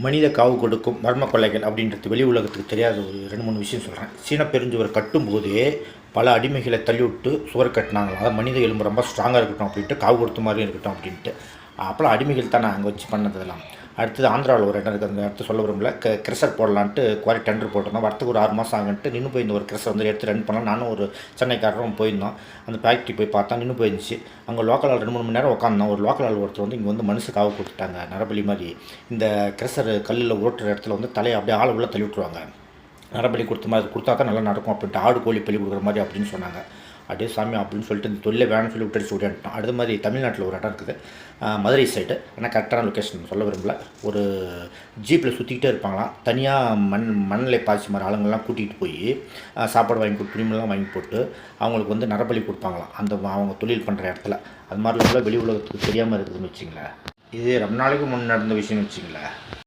மனித காவு கொடுக்கும் மர்ம கொள்ளைகள் அப்படின்றது வெளி உலகத்துக்கு தெரியாத ஒரு 2, 3 விஷயம் சொல்கிறேன். சீன பெருஞ்சுவர் கட்டும்போதே பல அடிமைகளை தள்ளிவிட்டு சுவர் கட்டினாங்களாம். அதாவது மனித எலும்பு ரொம்ப ஸ்ட்ராங்காக இருக்கட்டும் அப்படின்ட்டு, காவு கொடுத்த மாதிரியும் இருக்கட்டும் அப்படின்ட்டு. அப்போலாம் அடிமைகள் தானே அங்கே வச்சு பண்ணதெல்லாம். அடுத்தது ஆந்திராவில் ஒரு இடம் இருக்குது, அந்த இடத்த சொல்ல விரும்பல. கிரஷர் போடலான்ட்டு குவாரி டெண்டர் போட்டிருந்தோம். வரத்துக்கு ஒரு 6 மாதம் ஆகுன்ட்டு நின்று போய் இந்த ஒரு கிரஷர் வந்து எடுத்து ரன் பண்ணலாம். நானும் ஒரு சென்னைக்காரரும் போயிருந்தோம். அந்த ஃபேக்ட்ரி போய் பார்த்தா நின்று போயிருந்துச்சு. அங்கே லோக்கல் ஆள் 2, 3 மணி நேரம் உட்காந்தோம். ஒரு லோக்கல் ஆள் ஒருத்தர் வந்து இங்கே வந்து மனுஷ காவு கொடுத்துட்டாங்க, நரபலி மாதிரி. இந்த கிரஷர் கல்லில் ஓட்டுற இடத்துல வந்து தலையை அப்படியே ஆள் உள்ள தள்ளி விட்ருவாங்க. நரபலி கொடுத்த மாதிரி கொடுத்தா தான் நல்லா நடக்கும் அப்படின்ட்டு, ஆடு கோழி பலி கொடுக்குற மாதிரி அப்படின்னு சொன்னாங்க. அப்படியே சாமி அப்படின்னு சொல்லிட்டு இந்த தொழிலே வேணும்னு சொல்லி விட்டுட்டு ஓடியான்ட்டோம். அடுத்த மாதிரி தமிழ்நாட்டில் ஒரு இடம் இருக்குது, மதுரை சைடு. ஆனால் கரெக்டான லொக்கேஷன் சொல்ல விரும்பல. ஒரு ஜீப்பில் சுற்றிக்கிட்டே இருப்பாங்களாம். தனியாக மண்ணிலை பாய்ச்சி மாதிரி ஆளுங்கள்லாம் கூட்டிகிட்டு போய் சாப்பாடு வாங்கி கொடுத்து, துணிமெல்லாம் வாங்கி போட்டு அவங்களுக்கு வந்து நரபலி கொடுப்பாங்களாம், அந்த அவங்க தொழில் பண்ணுற இடத்துல. அது மாதிரி வெளி உலகத்துக்கு தெரியாமல் இருக்குதுன்னு வச்சிங்களேன். இது ரொம்ப நாளைக்கு முன்னே நடந்த விஷயம்னு வச்சிங்களேன்.